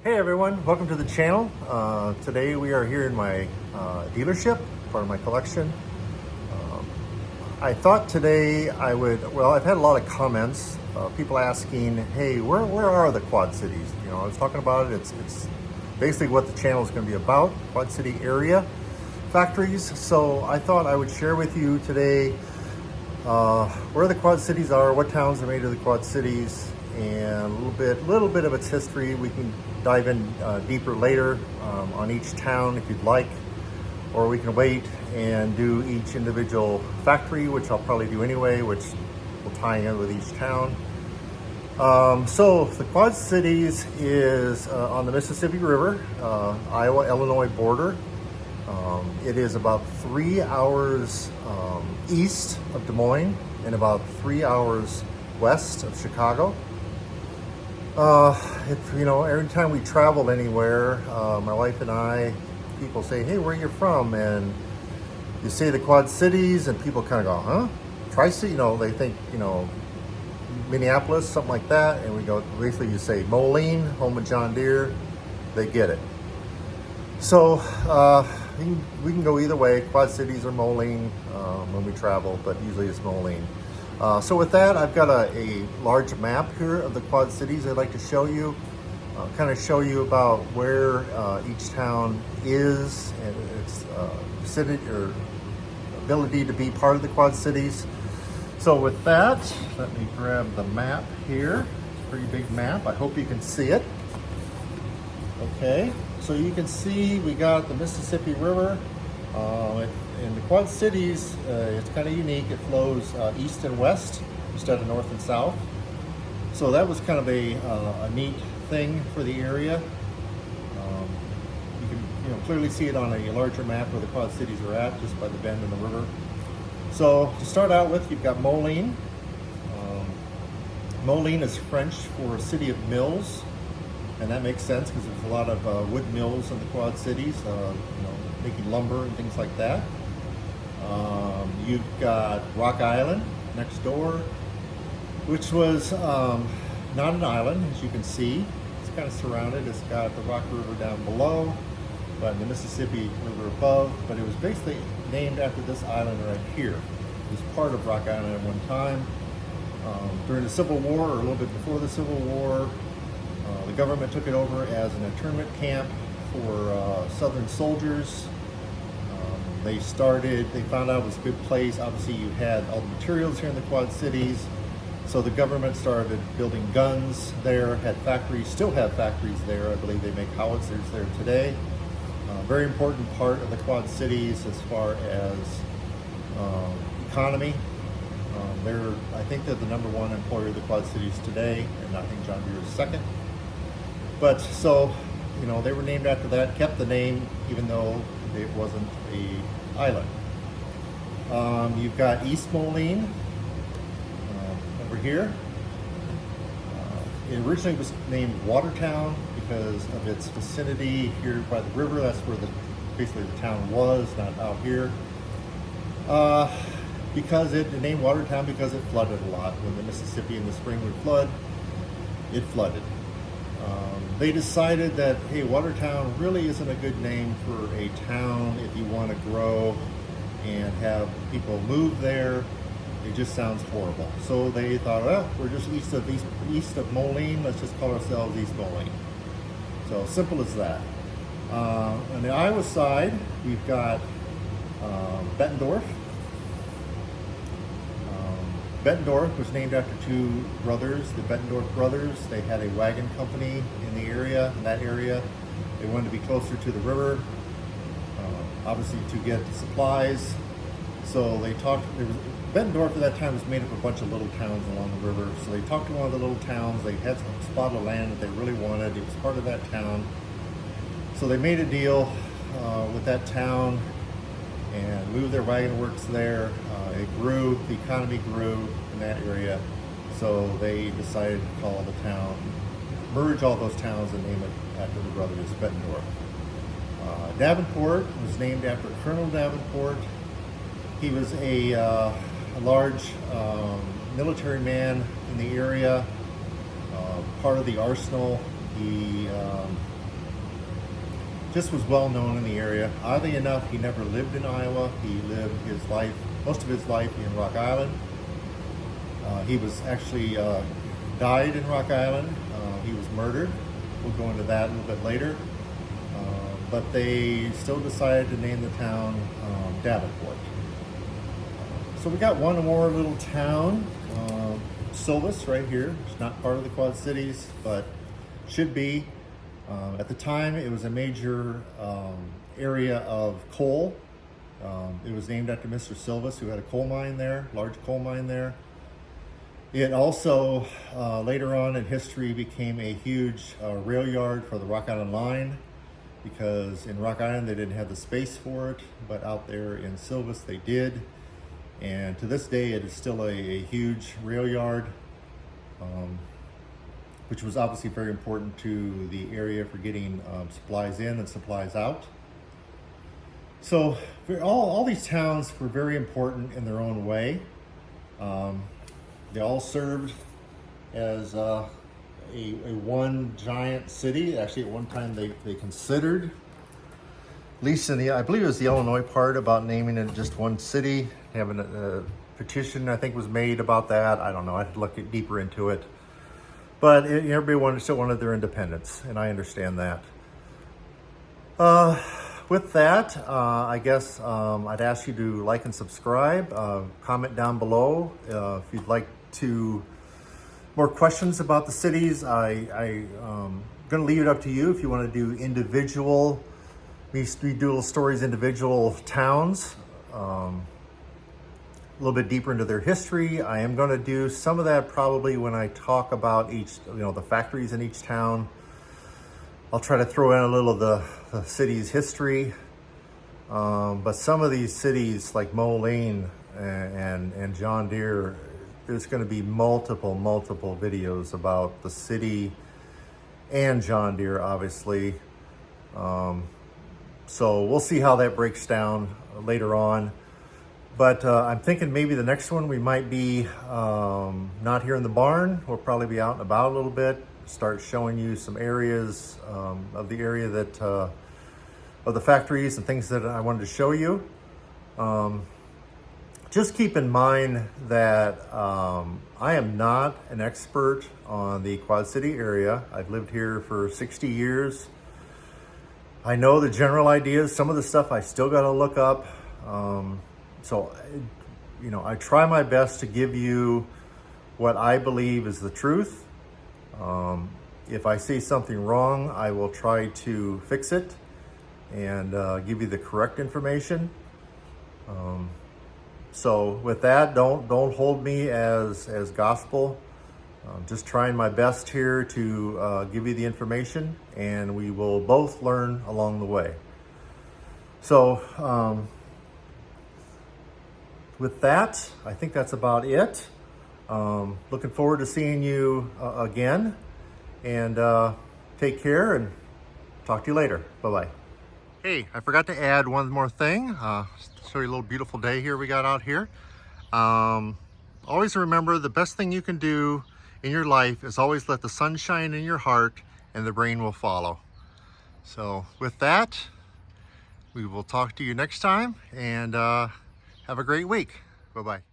Hey everyone, welcome to the channel. Today we are here in my dealership, part of my collection. I thought today I've had a lot of comments, people asking, hey, where are the Quad Cities? You know, I was talking about it, it's basically what the channel is going to be about, Quad City area factories. So I thought I would share with you today where the Quad Cities are, what towns are made of the Quad Cities, and a little bit of its history. We can dive in deeper later on each town if you'd like, or we can wait and do each individual factory, which I'll probably do anyway, which will tie in with each town. So the Quad Cities is on the Mississippi River, Iowa-Illinois border. It is about 3 hours east of Des Moines and about 3 hours west of Chicago. Every time we travel anywhere, my wife and I, people say, hey, where are you from? And you say the Quad Cities and people kind of go, huh? Tri-City? They think, Minneapolis, something like that. And we go, basically you say Moline, home of John Deere, they get it. So we can go either way, Quad Cities or Moline when we travel, but usually it's Moline. So with that, I've got a large map here of the Quad Cities I'd like to show you, kind of show you about where each town is and its vicinity or ability to be part of the Quad Cities. So with that, let me grab the map here. It's a pretty big map. I hope you can see it. Okay, so you can see we got the Mississippi River. In the Quad Cities, it's kind of unique. It flows east and west instead of north and south. So that was kind of a neat thing for the area. You can clearly see it on a larger map where the Quad Cities are at, just by the bend in the river. So to start out with, you've got Moline. Moline is French for city of mills, and that makes sense because there's a lot of wood mills in the Quad Cities, making lumber and things like that. You've got Rock Island next door, which was not an island, as you can see. It's kind of surrounded. It's got the Rock River down below, but the Mississippi River above. But it was basically named after this island right here. It was part of Rock Island at one time. During the Civil War, or a little bit before the Civil War, the government took it over as an internment camp for Southern soldiers. They found out it was a good place. Obviously, you had all the materials here in the Quad Cities. So the government started building guns there, had factories, still have factories there. I believe they make howitzers there today. Very important part of the Quad Cities as far as economy. I think they're the number one employer of the Quad Cities today, and I think John Deere is second. But so, they were named after that, kept the name even though it wasn't an island. You've got East Moline over here. It originally was named Watertown because of its vicinity here by the river. That's where basically the town was, not out here. Because it named Watertown because it flooded a lot. When the Mississippi in the spring would flood, it flooded. They decided that, hey, Watertown really isn't a good name for a town if you want to grow and have people move there. It just sounds horrible. So they thought, well, we're just east of Moline. Let's just call ourselves East Moline. So simple as that. On the Iowa side, we've got Bettendorf. Bettendorf was named after two brothers, the Bettendorf brothers. They had a wagon company in that area. They wanted to be closer to the river, obviously to get supplies. So Bettendorf at that time was made up of a bunch of little towns along the river. So they talked to one of the little towns. They had some spot of land that they really wanted. It was part of that town. So they made a deal with that town and moved their wagon works there. It grew, the economy grew in that area, so they decided to call the town, merge all those towns and name it after the brothers Bettendorf. Davenport was named after Colonel Davenport. He was a large military man in the area, part of the arsenal. He just was well known in the area. Oddly enough, he never lived in Iowa. He lived his life, most of his life, in Rock Island. He was actually died in Rock Island. He was murdered. We'll go into that a little bit later. But they still decided to name the town Davenport. So we got one more little town, Silvis, right here. It's not part of the Quad Cities, but should be. At the time, it was a major area of coal. It was named after Mr. Silvis, who had a coal mine there, large coal mine there. It also, later on in history, became a huge rail yard for the Rock Island Line, because in Rock Island they didn't have the space for it, but out there in Silvis they did. And to this day it is still a huge rail yard, which was obviously very important to the area for getting supplies in and supplies out. So all these towns were very important in their own way. They all served as a one giant city. Actually, at one time they considered, at least in the, I believe it was the Illinois part, about naming it just one city. Having a petition, I think, was made about that. I don't know. I had to look deeper into it. But everybody still wanted their independence, and I understand that. With that, I guess I'd ask you to like and subscribe. Comment down below if you'd like to more questions about the cities. I'm going to leave it up to you if you want to do individual, do little stories, individual towns, a little bit deeper into their history. I am going to do some of that probably when I talk about each, the factories in each town. I'll try to throw in a little of the city's history. But some of these cities like Moline and John Deere, there's going to be multiple videos about the city and John Deere, obviously. So we'll see how that breaks down later on. But I'm thinking maybe the next one we might be not here in the barn. We'll probably be out and about a little bit, start showing you some areas of the area that of the factories and things that I wanted to show you. Just keep in mind that I am not an expert on the Quad City area. I've lived here for 60 years. I know the general ideas. Some of the stuff I still got to look up. So, I try my best to give you what I believe is the truth. If I see something wrong, I will try to fix it and give you the correct information. So with that, don't hold me as gospel. Just trying my best here to give you the information, and we will both learn along the way. So with that, I think that's about it. Looking forward to seeing you again, and take care, and talk to you later. Bye-bye. Hey, I forgot to add one more thing. Show you a little beautiful day here we got out here. Always remember, the best thing you can do in your life is always let the sun shine in your heart, and the rain will follow. So with that, we will talk to you next time, and have a great week. Bye-bye.